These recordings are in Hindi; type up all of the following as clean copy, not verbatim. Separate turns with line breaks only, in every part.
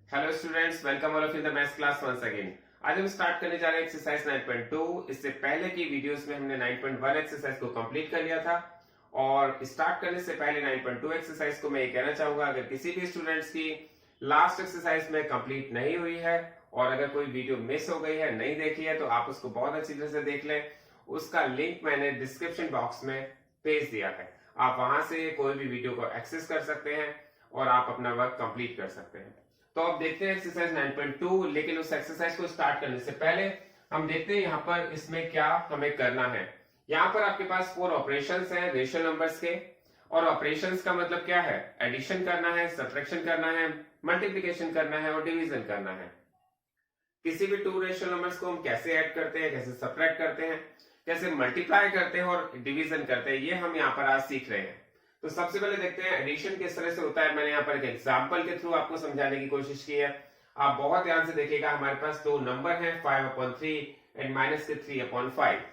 Hello students, welcome all of in the maths class once again. आज हम स्टार्ट करने जा रहे हैं एक्सरसाइज 9.2। इससे पहले की वीडियोस में हमने 9.1 एक्सरसाइज को कंप्लीट कर लिया था और स्टार्ट करने से पहले 9.2 एक्सरसाइज को मैं ये कहना चाहूंगा, अगर किसी भी स्टूडेंट्स की लास्ट एक्सरसाइज में कंप्लीट नहीं हुई है और अगर कोई वीडियो मिस हो गई है, नहीं देखी है, तो आप उसको बहुत अच्छी तरह से देख लें। उसका लिंक मैंने डिस्क्रिप्शन बॉक्स में भेज दिया है। आप वहां से कोई भी वीडियो को एक्सेस कर सकते हैं और आप अपना वर्क कंप्लीट कर सकते हैं। तो अब देखते हैं एक्सरसाइज 9.2। लेकिन उस एक्सरसाइज को स्टार्ट करने से पहले हम देखते हैं यहाँ पर इसमें क्या हमें करना है। यहाँ पर आपके पास 4 ऑपरेशंस हैं रेशनल नंबर्स के। और ऑपरेशंस का मतलब क्या है? एडिशन करना है, सब्ट्रैक्शन करना है, मल्टीप्लिकेशन करना है और डिवीजन करना है। किसी भी 2 रेशनल नंबर्स को हम कैसे ऐड करते हैं, कैसे सब्ट्रैक्ट करते हैं, कैसे मल्टीप्लाई करते हैं और डिवीजन करते हैं, ये हम यहाँ पर आज सीख रहे हैं। तो सबसे पहले देखते हैं एडिशन किस तरह से होता है। मैंने यहाँ पर एक एग्जांपल के थ्रू आपको समझाने की कोशिश की है। आप बहुत ध्यान से देखिएगा, हमारे पास 2 नंबर हैं 5/3 एंड -3/5।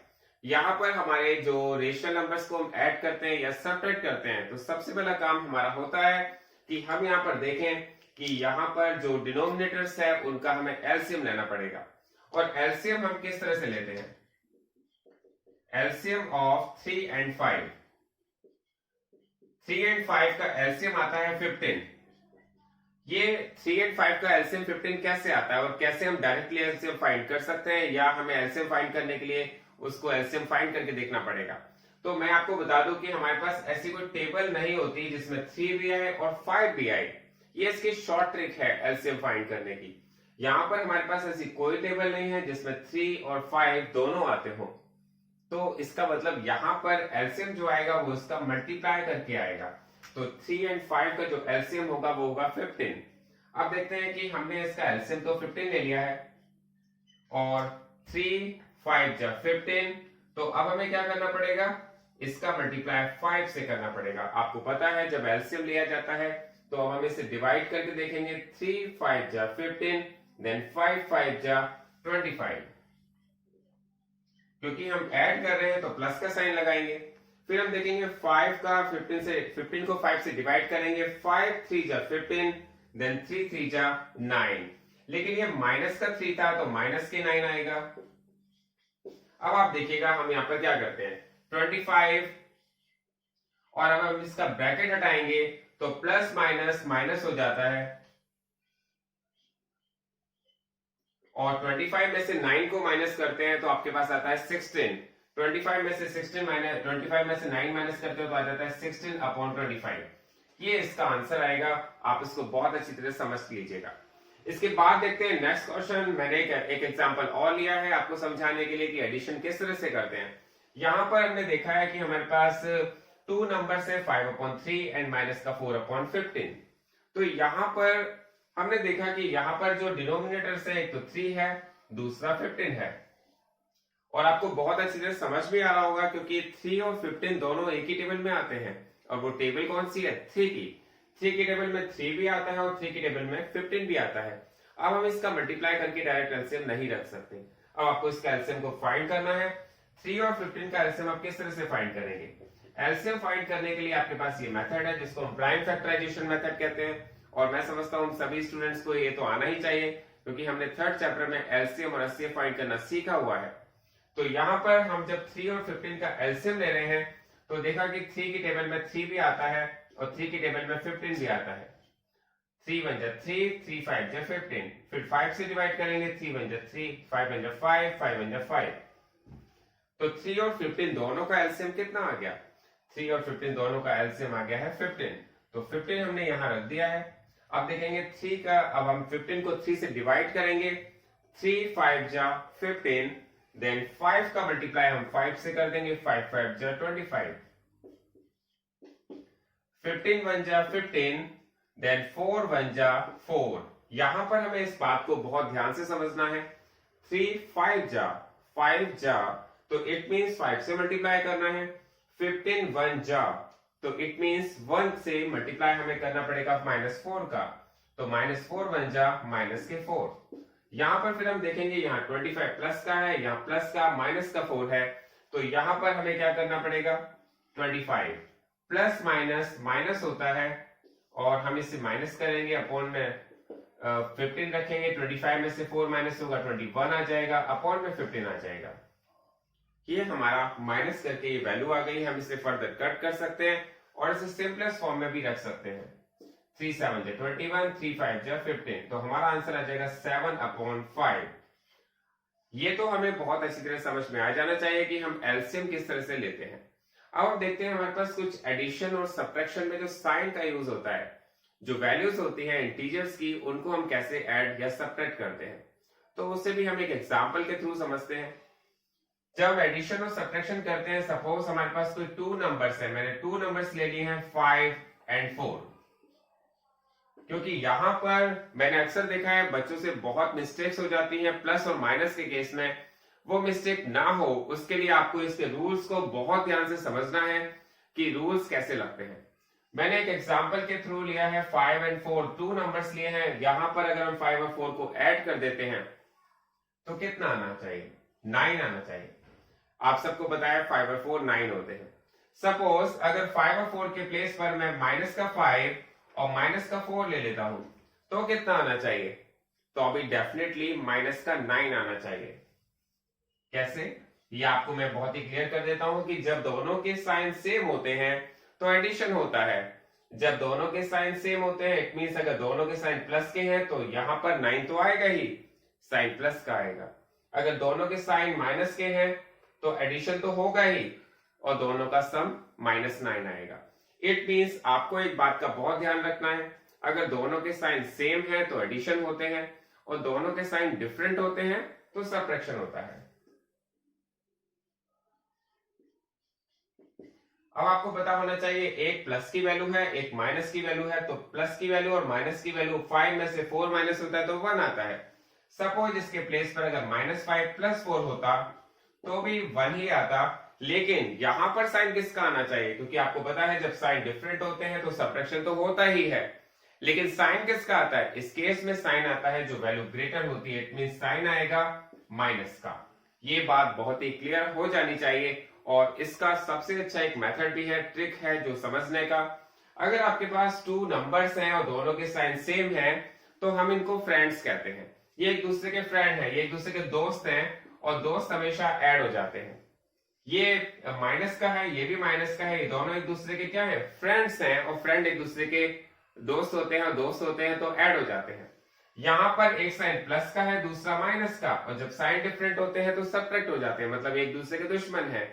यहाँ पर हमारे जो रेशनल नंबर्स को हम ऐड करते हैं या सब्ट्रैक्ट करते हैं, तो सबसे पहला काम हमारा होता है कि हम यहाँ पर देखें कि यहाँ पर जो डिनोमिनेटर्स है उनका हमें एलसीएम लेना पड़ेगा। और एलसीएम हम किस तरह से लेते हैं? LCM of 3 and 5। 3 एंड 5 का एलसीएम आता है 15। ये 3 एंड 5 का एलसीएम 15 कैसे आता है और कैसे हम डायरेक्टली एलसीएम फाइंड कर सकते हैं, या हमें एलसीएम फाइंड करने के लिए उसको एलसीएम फाइंड करके देखना पड़ेगा? तो मैं आपको बता दूं कि हमारे पास ऐसी कोई टेबल नहीं होती जिसमें 3 भी आए और 5 भी आए। ये इसकी शॉर्ट ट्रिक है एलसीएम फाइंड करने की। यहां पर हमारे पास ऐसी कोई टेबल नहीं है जिसमें 3 और 5 दोनों आते हो। तो इसका मतलब यहां पर एलसीएम जो आएगा वो इसका मल्टीप्लाई करके आएगा। तो 3 एंड 5 का जो एलसीएम होगा वो होगा 15। अब देखते हैं कि हमने इसका एलसीएम तो 15 ले लिया है और 3 5 जा 15। तो अब हमें क्या करना पड़ेगा? इसका मल्टीप्लाई 5 से करना पड़ेगा। आपको पता है जब एलसीएम लिया जाता है तो अब हम इसे डिवाइड करके देखेंगे। 3 5 जा 15, देन 5 5 जा 25। क्योंकि हम ऐड कर रहे हैं तो प्लस का साइन लगाएंगे। फिर हम देखेंगे 5 का 15 को 5 से डिवाइड करेंगे। 5 3 जा 15, देन 3 3 जा 9। लेकिन ये माइनस का 3 था तो माइनस के 9 आएगा। अब आप देखिएगा हम यहां पर क्या करते हैं, 25 और अब हम इसका ब्रैकेट हटाएंगे तो प्लस माइनस माइनस हो जाता है और 25 में से 9 को माइनस करते हैं तो आपके पास आता है 16। 25 में से 16 माइनस 25 में से 9 माइनस करते हो तो आ जाता है 16/25। ये इसका आंसर आएगा। आप इसको बहुत अच्छी तरह समझ लीजिएगा। इसके बाद देखते हैं नेक्स्ट क्वेश्चन। मैंने एक एग्जांपल और लिया है आपको समझाने के लिए कि एडिशन किस तरह से करते हैं। यहां पर हमने देखा है कि हमारे पास 2 नंबर है 5/3 एंड माइनस का 4/15। तो यहां पर हमने देखा कि यहां पर जो डिनोमिनेटर है एक तो 3 है, दूसरा 15 है। और आपको बहुत अच्छी तरह समझ में आ रहा होगा क्योंकि 3 और 15 दोनों एक ही टेबल में आते हैं। और वो टेबल कौन सी है? 3 की। 3 की टेबल में 3 भी आता है और 3 की टेबल में 15 भी आता है। अब हम इसका मल्टीप्लाई करके डायरेक्ट एलसीएम नहीं रख सकते। अब आपको इसका एलसीएम को फाइंड करना है। 3 और 15 का एलसीएम आप किस तरह से फाइंड करेंगे? एलसीएम फाइंड करने के लिए आपके पास ये मेथड है जिसको हम प्राइम फैक्टराइजेशन मेथड कहते हैं। और मैं समझता हूं सभी स्टूडेंट्स को ये तो आना ही चाहिए क्योंकि हमने 3rd चैप्टर में एलसीएम और एचसीएफ फाइंड करना सीखा हुआ है। तो यहां पर हम जब 3 और 15 का एलसीएम ले रहे हैं तो देखा कि 3 की टेबल में 3 भी आता है और 3 की टेबल में 15 भी आता है। 3 1 जा 3, 3 5 जा 15। फिर 5 से डिवाइड करेंगे। 3 1 जा 3, 5 1 जा 5, 5 1 जा 5। तो 3 और 15 दोनों का एलसीएम कितना आ गया? 3 और 15 दोनों का एलसीएम आ गया है 15। तो 15 हमने यहां रख दिया है। अब देखेंगे 3 का, अब हम 15 को 3 से डिवाइड करेंगे। 3 5 जा 15, देन 5 का मल्टीप्लाई हम 5 से कर देंगे। 5 5 जा 25। 15 1 जा 15, देन 4 1 जा 4। यहां पर हमें इस बात को बहुत ध्यान से समझना है। 3 5 जा तो इट मींस 5 से मल्टीप्लाई करना है। 15 1 जा तो इट मींस 1 से मल्टीप्लाई हमें करना पड़ेगा -4 का। तो -4 1 जा माइनस के 4। यहां पर फिर हम देखेंगे यहाँ 25 प्लस का है, यहाँ प्लस का माइनस का 4 है। तो यहां पर हमें क्या करना पड़ेगा? 25 प्लस माइनस माइनस होता है और हम इसे माइनस करेंगे अपॉन में 15 रखेंगे, 25 में से 4 माइनस होगा 21 आ जाएगा, अपॉन में 15 आ जाएगा। ये हमारा माइनस करके ये वैल्यू आ गई। हम इसे फर्दर कट कर सकते हैं और इसे सिंपलेस्ट फॉर्म में भी रख सकते हैं। 3 7 21, 3 5 15, तो हमारा आंसर आ जाएगा 7/5। ये तो हमें बहुत अच्छी तरह समझ में आ जाना चाहिए कि हम एलसीएम किस तरह से लेते हैं। अब हम देखते हैं हमारे पास कुछ एडिशन और सब्ट्रैक्शन में जो साइन का यूज होता है, जो वैल्यूज होती हैं इंटीजर्स की, उनको हम कैसे ऐड या सब्ट्रैक्ट करते हैं, तो उससे भी हम एक एग्जांपल के थ्रू समझते हैं। जब एडिशन और सब्ट्रैक्शन करते हैं, सपोज हमारे पास कोई 2 नंबर्स है, मैंने 2 नंबर्स ले लिए हैं 5 और 4, क्योंकि यहां पर मैंने अक्सर देखा है बच्चों से बहुत मिस्टेक्स हो जाती हैं प्लस और माइनस के केस में। वो मिस्टेक ना हो उसके लिए आपको इसके रूल्स को बहुत ध्यान से समझना है कि रूल्स कैसे लगते हैं। मैंने एक एग्जांपल के थ्रू लिया है 5 और 4, 2 नंबर्स लिए हैं। यहां पर अगर हम 5 और 4 को ऐड कर देते हैं तो कितना आना चाहिए? 9 आना चाहिए। आप सबको बताया 5 और 4 9 होते हैं। सपोज अगर 5 और 4 के प्लेस पर मैं माइनस का 5 और माइनस का 4 ले लेता हूं तो कितना आना चाहिए? तो अभी डेफिनेटली माइनस का 9 आना चाहिए। कैसे? ये आपको मैं बहुत ही क्लियर कर देता हूं कि जब दोनों के साइन सेम होते हैं तो एडिशन होता है। जब दोनों के साइन सेम होते हैं, इट मींस अगर दोनों के साइन प्लस के हैं तो यहां पर 9 तो आएगा ही, साइन प्लस का आएगा। अगर दोनों के साइन माइनस के हैं तो एडिशन तो होगा ही और दोनों का सम -9 आएगा। इट मींस आपको एक बात का बहुत ध्यान रखना है, अगर दोनों के साइन सेम है तो एडिशन होते हैं और दोनों के साइन डिफरेंट होते हैं तो सब्ट्रैक्शन होता है। अब आपको पता होना चाहिए एक प्लस की वैल्यू है, एक माइनस की वैल्यू है, तो प्लस की वैल्यू और माइनस की वैल्यू 5 में से 4 माइनस होता है तो 1 आता है। सपोज इसके प्लेस पर अगर -5 + 4 होता तो भी 1 ही आता, लेकिन यहां पर साइन किसका आना चाहिए? क्योंकि आपको पता है जब साइन डिफरेंट होते हैं तो सब्ट्रैक्शन तो होता ही है, लेकिन साइन किसका आता है? इस केस में साइन आता है जो वैल्यू ग्रेटर होती है, इट मींस साइन आएगा माइनस का। ये बात बहुत ही क्लियर हो जानी चाहिए और इसका सबसे अच्छा एक मेथड भी है, ट्रिक है जो समझने का। अगर आपके पास 2 नंबर्स हैं और दोनों के साइन सेम हैं तो हम इनको फ्रेंड्स कहते हैं। ये एक दूसरे के फ्रेंड हैं, ये एक दूसरे के दोस्त हैं और दोस्त हमेशा ऐड हो जाते हैं। ये माइनस का है, ये भी माइनस का है, ये दोनों एक दूसरे के क्या है? फ्रेंड्स हैं और फ्रेंड एक दूसरे के दोस्त होते हैं और दोस्त होते हैं तो ऐड हो जाते हैं। यहां पर एक साइन प्लस का है, दूसरा माइनस का, और जब साइन डिफरेंट होते हैं तो सब्ट्रैक्ट हो जाते हैं, मतलब एक दूसरे के दुश्मन है।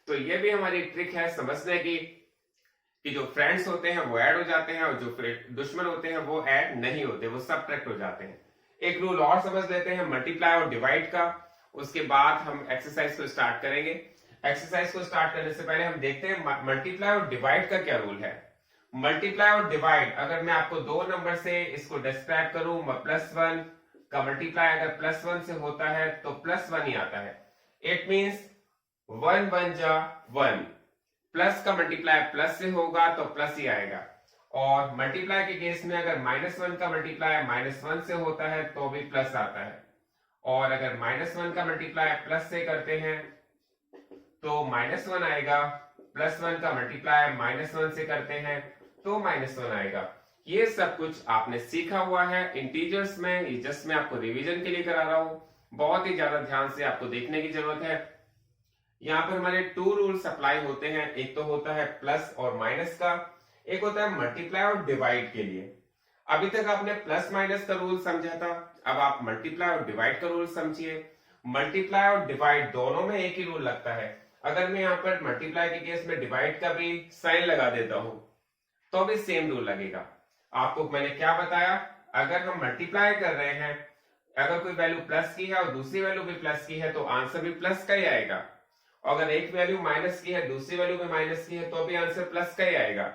तो ये भी हमारी ट्रिक है समझने की कि जो फ्रेंड्स होते हैं वो ऐड हो जाते हैं और जो दुश्मन होते हैं वो ऐड नहीं होते, वो सब्ट्रैक्ट हो जाते हैं। एक रूल और समझ लेते हैं मल्टीप्लाई और डिवाइड का, उसके बाद हम एक्सरसाइज को स्टार्ट करेंगे। एक्सरसाइज को स्टार्ट करने से पहले हम देखते हैं मल्टीप्लाई और डिवाइड का क्या रूल है। मल्टीप्लाई और डिवाइड, अगर मैं आपको 2 नंबर से इसको डिस्क्राइब करूं, +1 का मल्टीप्लाई अगर +1 से होता है तो +1 ही आता है। इट मींस 1 1 जा 1, प्लस का मल्टीप्लाई प्लस से होगा तो प्लस ही आएगा। और मल्टीप्लाई के केस में अगर -1 का मल्टीप्लाई -1 से होता है तो भी प्लस आता है, और अगर -1 का मल्टीप्लाई प्लस से करते हैं तो -1 आएगा, +1 का मल्टीप्लाई -1 से करते हैं तो -1 आएगा। ये सब कुछ आपने सीखा हुआ है इंटीजर्स में, ये जस्ट मैं आपको रिवीजन के लिए करा रहा हूं, बहुत ही ज्यादा ध्यान से आपको देखने की जरूरत है। यहाँ पर हमारे 2 रूल्स अप्लाई होते हैं, एक तो होता है प्लस और माइनस का, एक होता है मल्टीप्लाई और डिवाइड के लिए। अभी तक आपने प्लस माइनस का रूल समझा था, अब आप मल्टीप्लाई और डिवाइड का रूल समझिए। मल्टीप्लाई और डिवाइड दोनों में एक ही रूल लगता है। अगर मैं यहाँ पर मल्टीप्लाई के केस में डिवाइड का भी साइन लगा देता हूं तो भी सेम रूल लगेगा। आपको मैंने क्या बताया, अगर हम मल्टीप्लाई कर रहे हैं, अगर कोई वैल्यू प्लस की है और दूसरी वैल्यू भी प्लस की है तो आंसर भी प्लस का ही आएगा। अगर एक वैल्यू माइनस की है, दूसरी वैल्यू भी माइनस की है तो भी आंसर प्लस का ही आएगा।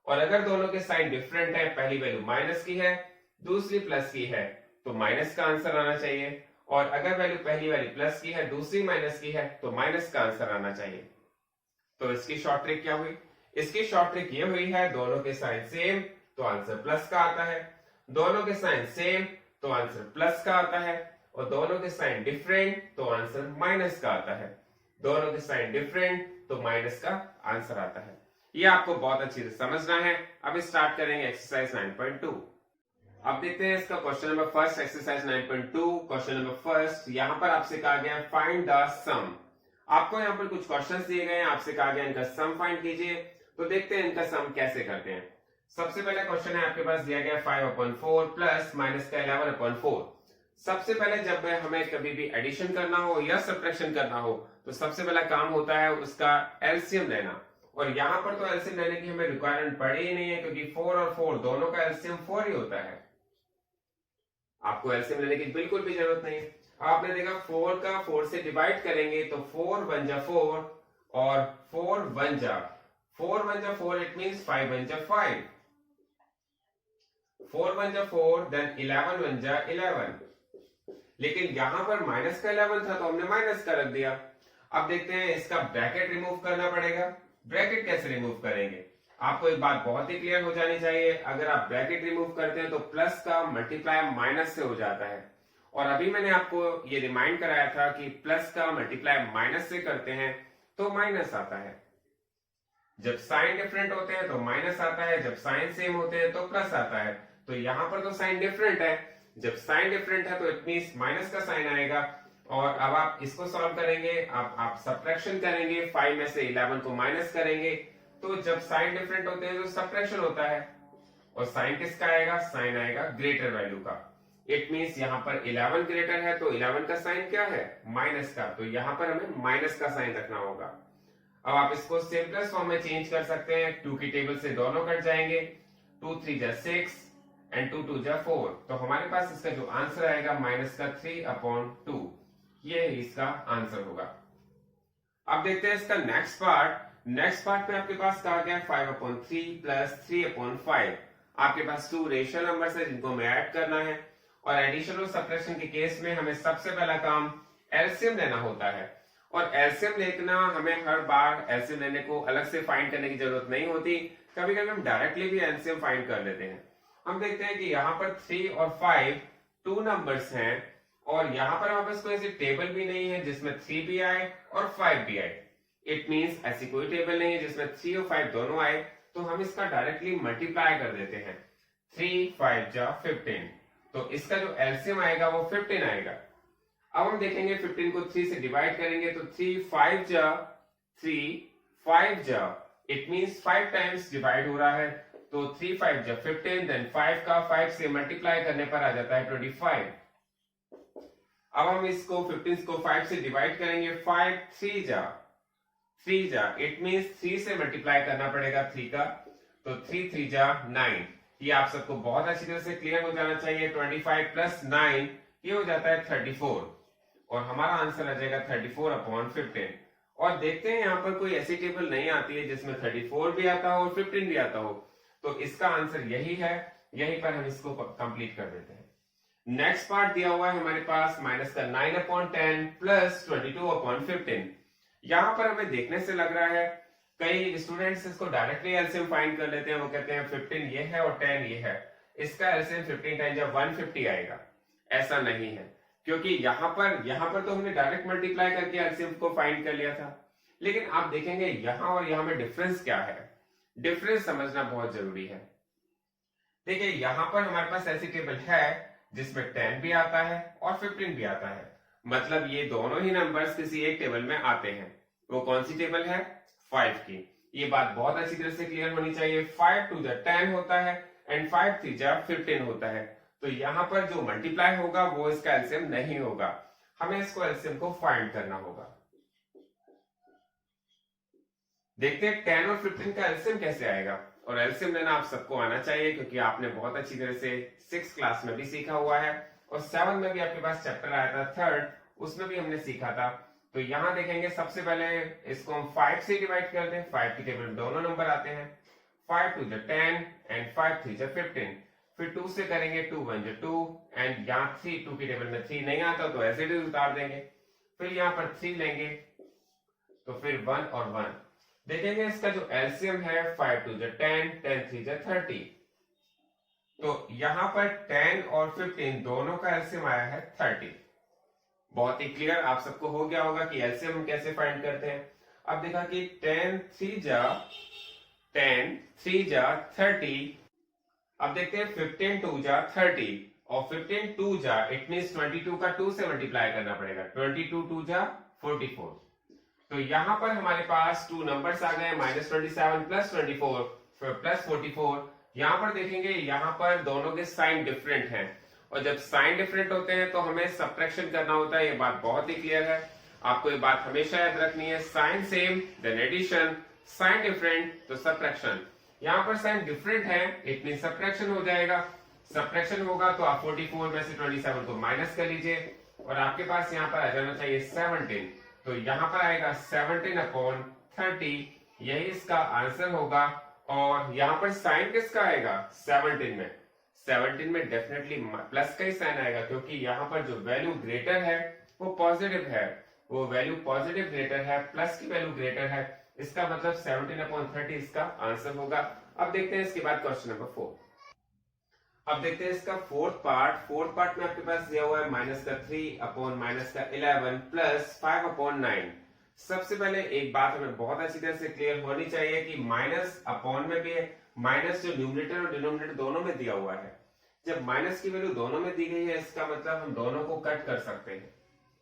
और अगर दोनों के साइन डिफरेंट है, पहली वैल्यू माइनस की है, दूसरी प्लस की है, तो माइनस का आंसर आना चाहिए। और अगर वैल्यू पहली वाली प्लस की है, दूसरी माइनस की है, तो माइनस का आंसर आना चाहिए। तो इसकी शॉर्ट ट्रिक क्या हुई? इसकी शॉर्ट ट्रिक ये हुई है, दोनों के साइन सेम तो आंसर प्लस का आता है, दोनों के साइन सेम तो आंसर प्लस का आता है, और दोनों के साइन डिफरेंट तो आंसर माइनस का आता है। दोनों के साइन डिफरेंट तो माइनस का आंसर आता है। ये आपको बहुत अच्छी से समझना है। अब स्टार्ट करेंगे एक्सरसाइज 9.2। अब देखते हैं इसका question number first, exercise 9.2, question number first. यहाँ पर आपसे कहा गया फाइंड द सम। आपको यहाँ पर कुछ क्वेश्चंस दिए गए हैं, आपसे कहा गया इनका सम फाइंड कीजिए। तो देखते हैं इनका सम कैसे करते हैं। सबसे पहला क्वेश्चन है आपके पास दिया गया 5/4 प्लस माइनस का 11/4। सबसे पहले जब हमें कभी भी एडिशन करना हो या सब्ट्रैक्शन करना हो तो सबसे पहला काम होता है उसका एलसीएम लेना। और यहाँ पर तो एलसीएम लेने की हमें रिक्वायरमेंट पड़ी ही नहीं है, क्योंकि 4 और 4 दोनों का एलसीएम 4 ही होता है। आपको एलसीएम लेने की बिल्कुल भी जरूरत नहीं है। आपने देखा 4 का 4 से डिवाइड करेंगे तो 4 1 जा 4 और 4 1 जा 4, इट मींस 5 1 जा 5, 4 1 जा 4, देन 11 1 जा 11। लेकिन यहां पर माइनस का 11 था तो हमने माइनस का रख दिया। अब देखते हैं इसका ब्रैकेट रिमूव करना पड़ेगा। ब्रैकेट कैसे रिमूव करेंगे? आपको एक बात बहुत ही क्लियर हो जानी चाहिए, अगर आप ब्रैकेट रिमूव करते हैं तो प्लस का मल्टीप्लाई माइनस से हो जाता है। और अभी मैंने आपको ये रिमाइंड कराया था कि प्लस का मल्टीप्लाई माइनस से करते हैं तो माइनस आता है। जब साइन डिफरेंट होते हैं तो माइनस आता है, जब साइन सेम होते हैं तो प्लस आता है। तो यहां पर तो साइन डिफरेंट है, जब साइन डिफरेंट है तो इट मींस माइनस का साइन आएगा। और अब आप इसको सॉल्व करेंगे, आप सब्ट्रैक्शन करेंगे, 5 में से 11 को माइनस करेंगे। तो जब साइन डिफरेंट होते हैं तो सब्ट्रैक्शन होता है। और साइन किसका आएगा? साइन आएगा ग्रेटर वैल्यू का। इट मींस यहाँ पर 11 ग्रेटर है तो 11 का साइन क्या है? माइनस का। तो यहाँ पर हमें माइनस का साइन रखना होगा। अब आप इसको सिंपलेस्ट फॉर्म में चेंज कर सकते हैं। 2 की टेबल से दोनों कट जाएंगे, 2 3 जा 6 एंड 2 2 जा 4। तो हमारे पास इसका जो आंसर आएगा माइनस का 3/2, ये इसका आंसर होगा। अब देखते हैं इसका नेक्स्ट पार्ट। नेक्स्ट पार्ट में आपके पास कहा गया 5/3 प्लस 3/5। आपके पास 2 रेशनल नंबर्स है जिनको हमें ऐड करना है। और एडिशन और सब्ट्रैक्शन के केस में हमें सबसे पहला काम एलसीएम लेना होता है। और एलसीएम लेना हमें हर बार एलसीएम लेने को अलग से फाइंड करने की जरूरत नहीं होती, कभी कभी हम डायरेक्टली भी एलसीएम फाइंड कर लेते हैं। हम देखते हैं कि यहाँ पर 3 और 5 2 नंबर्स हैं और यहाँ पर हमारे पास कोई ऐसी टेबल भी नहीं है जिसमें 3 भी आए और 5 भी आए। इट मींस ऐसी कोई टेबल नहीं है जिसमें 3 और 5 दोनों आए, तो हम इसका डायरेक्टली मल्टीप्लाई कर देते हैं। 3 5 जा 15, तो इसका जो एलसीएम आएगा वो 15 आएगा। अब हम देखेंगे 15 को 3 से डिवाइड करेंगे तो 3 5 जा 3 5 जा, इट मींस 5 टाइम्स डिवाइड हो रहा है। तो 3 5 जा 15, देन 5 का 5 से मल्टीप्लाई करने पर आ जाता है 25। अब हम इसको 15 को 5 से डिवाइड करेंगे, 5 3 जा, इट मींस 3 से मल्टीप्लाई करना पड़ेगा 3 का, तो 3 3 जा 9। ये आप सबको बहुत अच्छी तरह से क्लियर हो जाना चाहिए। 25 प्लस 9 ये हो जाता है 34 और हमारा आंसर आ जाएगा 34/15। और देखते हैं यहाँ पर कोई ऐसी टेबल नहीं आती है जिसमें 34 भी आता हो और 15 भी आता हो, तो इसका आंसर यही है। यहीं पर हम इसको कंप्लीट कर देते हैं। नेक्स्ट पार्ट दिया हुआ है हमारे पास माइनस का 9/10 प्लस 22/15। यहां पर हमें देखने से लग रहा है कई स्टूडेंट्स इसको डायरेक्टली एलसीएम फाइंड कर लेते हैं। वो कहते हैं 15 ये है और 10 ये है, इसका एलसीएम 15 टाइम्स 150 आएगा। ऐसा नहीं है, क्योंकि यहां पर तो हमने डायरेक्ट मल्टीप्लाई करके एलसीएम को फाइंड कर लिया था। लेकिन आप देखेंगे यहां और यहां में डिफरेंस क्या है, डिफरेंस समझना बहुत जरूरी है। देखिए यहां पर हमारे पास ऐसी टेबल है जिसमें 10 भी आता है और 15 भी आता है, मतलब ये दोनों ही नंबर्स किसी एक टेबल में आते हैं। वो कौन सी टेबल है? 5 की। ये बात बहुत अच्छी तरह से क्लियर होनी चाहिए। 5 2 जा 10 होता है एंड 5 3 जा 15 होता है। तो यहां पर जो मल्टीप्लाई होगा वो इसका एलसीएम नहीं होगा, हमें इसको एलसीएम को फाइंड करना होगा। देखते हैं 10 और 15 का एलसीएम कैसे आएगा। और एलसीएम लेना आप सबको आना चाहिए, क्योंकि आपने बहुत अच्छी तरह से 6th क्लास में भी सीखा हुआ है और 7 में भी आपके पास चैप्टर आया था 3rd, उसमें भी हमने सीखा था। तो यहां देखेंगे सबसे पहले इसको हम 5 से डिवाइड कर दें। 5 की टेबल में दोनों नंबर आते हैं, 5 2 जा 10 एंड 5 3 जा 15। फिर 2 से करेंगे, 2 1 जा 2 एंड यहाँ 3 2 की टेबल में 3 नहीं आता तो ऐसे ही उतार देंगे। फिर यहाँ पर 3 लेंगे तो फिर 1 और 1 देखेंगे। इसका जो एलसीएम है 5 2 जा 10 10 3 जा 30। तो यहां पर 10 और 15 दोनों का एलसीएम आया है 30। बहुत ही क्लियर आप सबको हो गया होगा कि एलसीएम कैसे फाइंड करते हैं। अब देखा कि 10 3 जा 30 अब देखते हैं 15 2 जा 30 और 15 2 जा इट मीन 22 का 2 से मल्टीप्लाई करना पड़ेगा। 22 2 जा 44। तो यहां पर हमारे पास टू नंबर्स आ गए, -27 प्लस 24 प्लस 44। यहां पर देखेंगे यहां पर दोनों के साइन डिफरेंट हैं, और जब साइन डिफरेंट होते हैं तो हमें सब्ट्रैक्शन करना होता है। ये बात बहुत ही क्लियर है, आपको ये बात हमेशा याद रखनी है। Sign same then addition, sign different तो सब्ट्रैक्शन। यहां पर साइन डिफरेंट है इट मीन सब्ट्रैक्शन हो जाएगा। सब्ट्रैक्शन होगा तो आप 44 में से 27 को माइनस कर लीजिए, और आपके पास यहां पर आ जाना चाहिए 17। तो यहां पर आएगा 17 अपॉन 30, यही इसका आंसर होगा। और यहां पर साइन किसका आएगा 17 में? 17 में डेफिनेटली प्लस का ही साइन आएगा, क्योंकि यहां पर जो वैल्यू ग्रेटर है वो पॉजिटिव है, वो वैल्यू पॉजिटिव ग्रेटर है, प्लस की वैल्यू ग्रेटर है, इसका मतलब 17 अपॉन 30 इसका आंसर होगा। अब देखते हैं इसके बाद क्वेश्चन नंबर 4। अब देखते हैं इसका फोर्थ पार्ट में आपके पास दिया हुआ है -3 अपॉन -11 प्लस 5 अपॉन 9। सबसे पहले एक बात हमें बहुत अच्छी तरह से क्लियर होनी चाहिए कि माइनस अपॉन में भी है, माइनस जो न्यूमरेटर और डिनोमिनेटर दोनों में दिया हुआ है। जब माइनस की वैल्यू दोनों में दी गई है इसका मतलब हम दोनों को कट कर सकते हैं।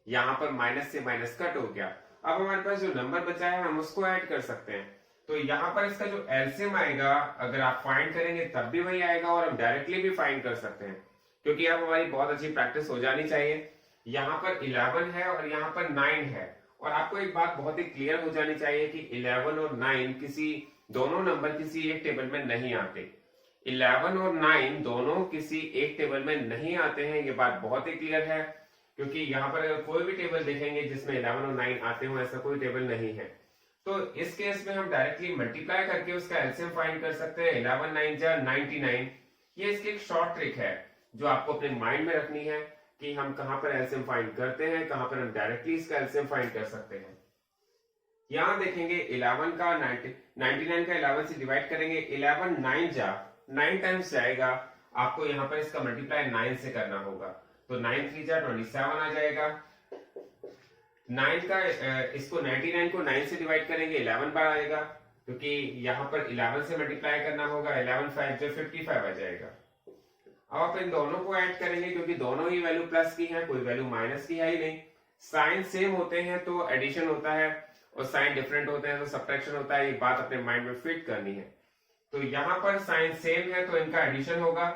यहां पर माइनस से माइनस कट हो गया, अब हमारे पास जो नंबर बचा है हम उसको ऐड कर सकते हैं। तो यहां पर इसका जो एलसीएम आएगा अगर आप फाइंड करेंगे तब भी वही आएगा, और हम डायरेक्टली भी फाइंड कर सकते हैं, क्योंकि अब हमारी बहुत अच्छी प्रैक्टिस हो जानी चाहिए। यहाँ पर 11 है और यहाँ पर 9 है, और आपको एक बात बहुत ही क्लियर हो जानी चाहिए कि 11 और 9 किसी दोनों नंबर किसी एक टेबल में नहीं आते। 11 और 9 दोनों किसी एक टेबल में नहीं आते हैं, ये बात बहुत ही क्लियर है, क्योंकि यहाँ पर अगर कोई भी टेबल देखेंगे जिसमें 11 और 9 आते हो ऐसा कोई टेबल नहीं है। तो इस केस में हम डायरेक्टली मल्टीप्लाई करके उसका एलसीएम फाइंड कर सकते हैं। 11 9 जा 99। ये इसकी एक शॉर्ट ट्रिक है जो आपको अपने माइंड में रखनी है कि हम कहां पर एलसीएम फाइंड करते हैं, कहां पर हम डायरेक्टली इसका एलसीएम फाइंड कर सकते हैं। यहां देखेंगे 11 का 99 का 11 से डिवाइड करेंगे, 11 9 जा 9 टाइम्स जाएगा, आपको यहां पर इसका मल्टीप्लाई 9 से करना होगा। तो 9 3 जा 27 आ जाएगा। 9 का इसको 99 को 9 से डिवाइड करेंगे 11 बार आएगा, क्योंकि यहाँ पर 11 से मल्टीप्लाई करना होगा। 11 5 जो 55 आ जाएगा। अब आप इन दोनों को ऐड करेंगे, क्योंकि दोनों ही वैल्यू प्लस की है, कोई वैल्यू माइनस की है ही नहीं। साइन सेम होते हैं तो एडिशन होता है, और साइन डिफरेंट होते हैं तो सब्ट्रैक्शन होता है। ये बात अपने माइंड में फिट करनी है। तो यहाँ पर साइन सेम है तो इनका एडिशन होगा।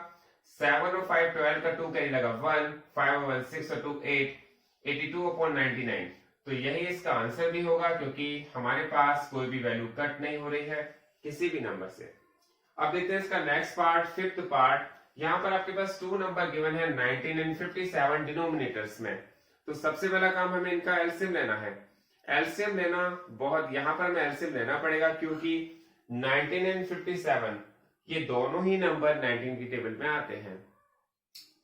7 और 5 12 का 2 कैरी लगा 1, 5 और 1 6 और 2 8, 82 अपॉन 99। तो यही इसका आंसर भी होगा, क्योंकि हमारे पास कोई भी वैल्यू कट नहीं हो रही है किसी भी नंबर से। अब देखते हैं इसका नेक्स्ट पार्ट, फिफ्थ पार्ट। यहाँ पर आपके पास 2 नंबर गिवन है 19 एंड 57 डिनोमिनेटर्स में। तो सबसे पहला काम हमें इनका एलसीएम लेना है। एलसीएम लेना बहुत, यहाँ पर हमें एलसीएम लेना पड़ेगा, क्योंकि 19 एंड 57 ये दोनों ही नंबर 19 की टेबल में आते हैं।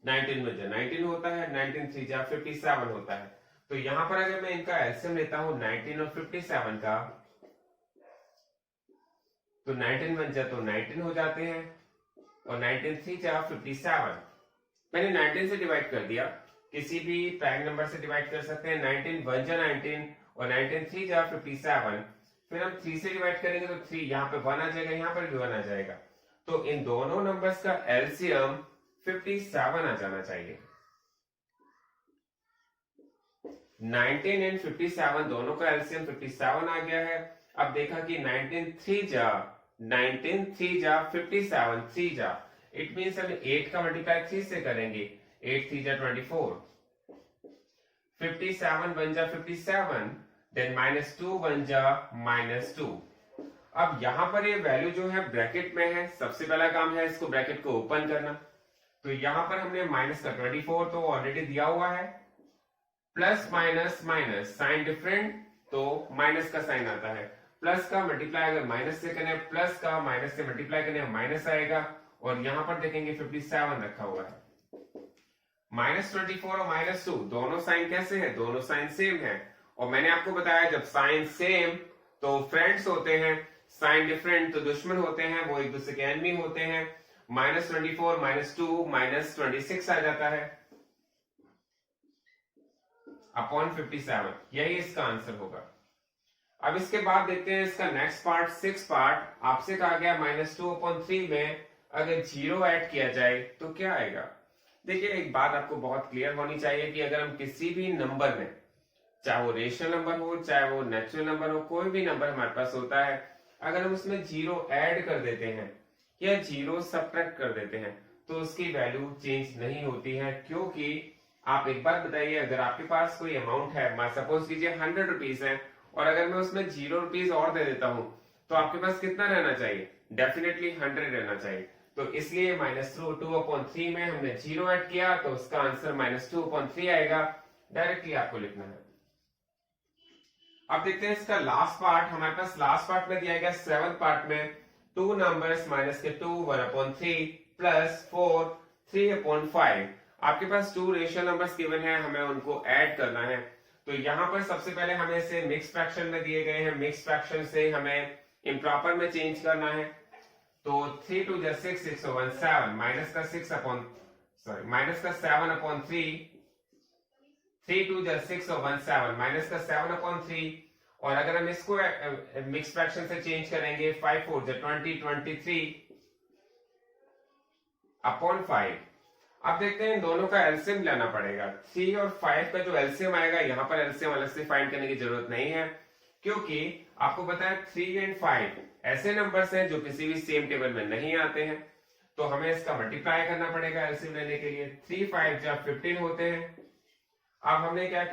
19 में जो 19 होता है, 19 3 जा 57 होता है। तो यहां पर अगर मैं इनका एलसीएम लेता हूं 19 और 57 का, तो 19 बन जा तो 19 हो जाते हैं, और 19 3 जा 57। मैंने 19 से डिवाइड कर दिया, किसी भी प्राइम नंबर से डिवाइड कर सकते हैं। 19 1 जा 19 और 19 3 जा 57। फिर हम 3 से डिवाइड करेंगे तो 3 यहाँ पे 1 आ जाएगा, यहाँ पर भी 1 आ जाएगा। तो इन दोनों नंबर्स का एलसीएम 57 आ जाना चाहिए। 19 एंड 57 दोनों का एलसीएम 57 आ गया है। अब देखा कि 19 3 जा 57 3 जा, इट मीन्स हम 8 का मल्टीप्लाई 3 से करेंगे, 8 3 जा 24, 57 बन जा 57, देन -2 बन जा -2। अब यहां पर ये वैल्यू जो है ब्रैकेट में है, सबसे पहला काम है इसको ब्रैकेट को ओपन करना। तो यहां पर हमने माइनस का 24 तो ऑलरेडी दिया हुआ है, plus minus minus sign different तो माइनस का साइन आता है। प्लस का मल्टीप्लाई अगर माइनस से करें, प्लस का माइनस से मल्टीप्लाई करें माइनस आएगा, और यहां पर देखेंगे 57 रखा हुआ है। -24 और -2 दोनों साइन कैसे हैं? दोनों साइन सेम है, और मैंने आपको बताया जब साइन सेम तो फ्रेंड्स होते हैं, साइन डिफरेंट तो दुश्मन होते हैं, वो एक दूसरे के एनिमी होते हैं। -24 -2 -26 आ जाता है अपॉन 57, यही इसका आंसर होगा। अब इसके बाद देखते हैं इसका नेक्स्ट पार्ट, 6 पार्ट। आपसे कहा गया -2/3 में अगर 0 ऐड किया जाए तो क्या आएगा? देखिए, एक बात आपको बहुत क्लियर होनी चाहिए कि अगर हम किसी भी नंबर में, चाहे वो रेशनल नंबर हो, चाहे वो नेचुरल नंबर हो, कोई भी नंबर हमारे पास होता है, अगर हम उसमें 0 ऐड कर देते हैं या 0 सब्ट्रैक्ट कर देते हैं तो उसकी वैल्यू चेंज नहीं होती है। क्योंकि आप एक बात बताइए, अगर आपके पास कोई अमाउंट है, मान सपोज कीजिए 100 रुपीज है, और अगर मैं उसमें 0 रुपीज और दे देता हूं तो आपके पास कितना रहना चाहिए? डेफिनेटली 100 रहना चाहिए। तो इसलिए -2/3 में हमने 0 ऐड किया तो उसका आंसर -2/3 आएगा। डायरेक्टली आपको लिखना है। अब देखते हैं इसका लास्ट पार्ट। हमारे पास लास्ट पार्ट में दिया गया 7th पार्ट में 2 नंबर्स -2 1/3 प्लस 4 3/5। आपके पास 2 रेशियल नंबर्स गिवन है, हमें उनको ऐड करना है। तो यहां पर सबसे पहले हमें इसे मिक्स फ्रैक्शन में दिए गए हैं, मिक्स फ्रैक्शन से हमें इम्प्रॉपर में चेंज करना है। तो 3 2 6 6 1 7 माइनस का 7/3 3 2 6 1 7 माइनस का 7/3। और अगर हम इसको मिक्स फ्रैक्शन से चेंज करेंगे 5 4 20 23/5। अब देखते हैं इन दोनों का एलसीएम लेना पड़ेगा। 3 और 5 का जो एलसीएम आएगा, यहाँ पर एलसीएम अलग से फाइंड करने की जरूरत नहीं है, क्योंकि आपको पता है 3 एंड 5 ऐसे नंबर्स हैं जो किसी भी सेम टेबल में नहीं आते हैं। तो हमें इसका मल्टीप्लाई करना पड़ेगा एलसीएम लेने के लिए। 3 5 जा 15 होते हैं। अब हमें क्या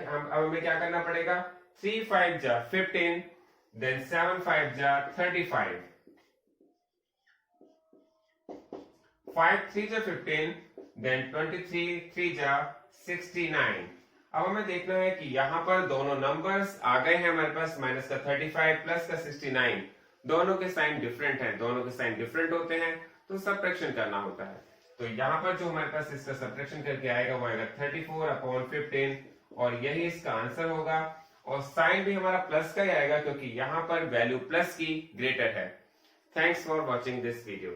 करना पड़ेगा? 3 5 जा 15, देन 7 5 जा 35, 5 3 जा 15, देन 23 3 जा 69। अब हमें देखना है कि यहाँ पर दोनों नंबर्स आ गए हैं हमारे पास, माइनस का 35 प्लस का 69। दोनों के साइन डिफरेंट हैं, दोनों के साइन डिफरेंट होते हैं तो सब्ट्रैक्शन करना होता है। तो यहाँ पर जो हमारे पास इसका सब्ट्रैक्शन करके आएगा वो आएगा 34/15, और यही इसका आंसर होगा। और साइन भी हमारा प्लस का ही आएगा क्योंकि यहाँ पर वैल्यू प्लस की ग्रेटर है। Thanks for watching this video.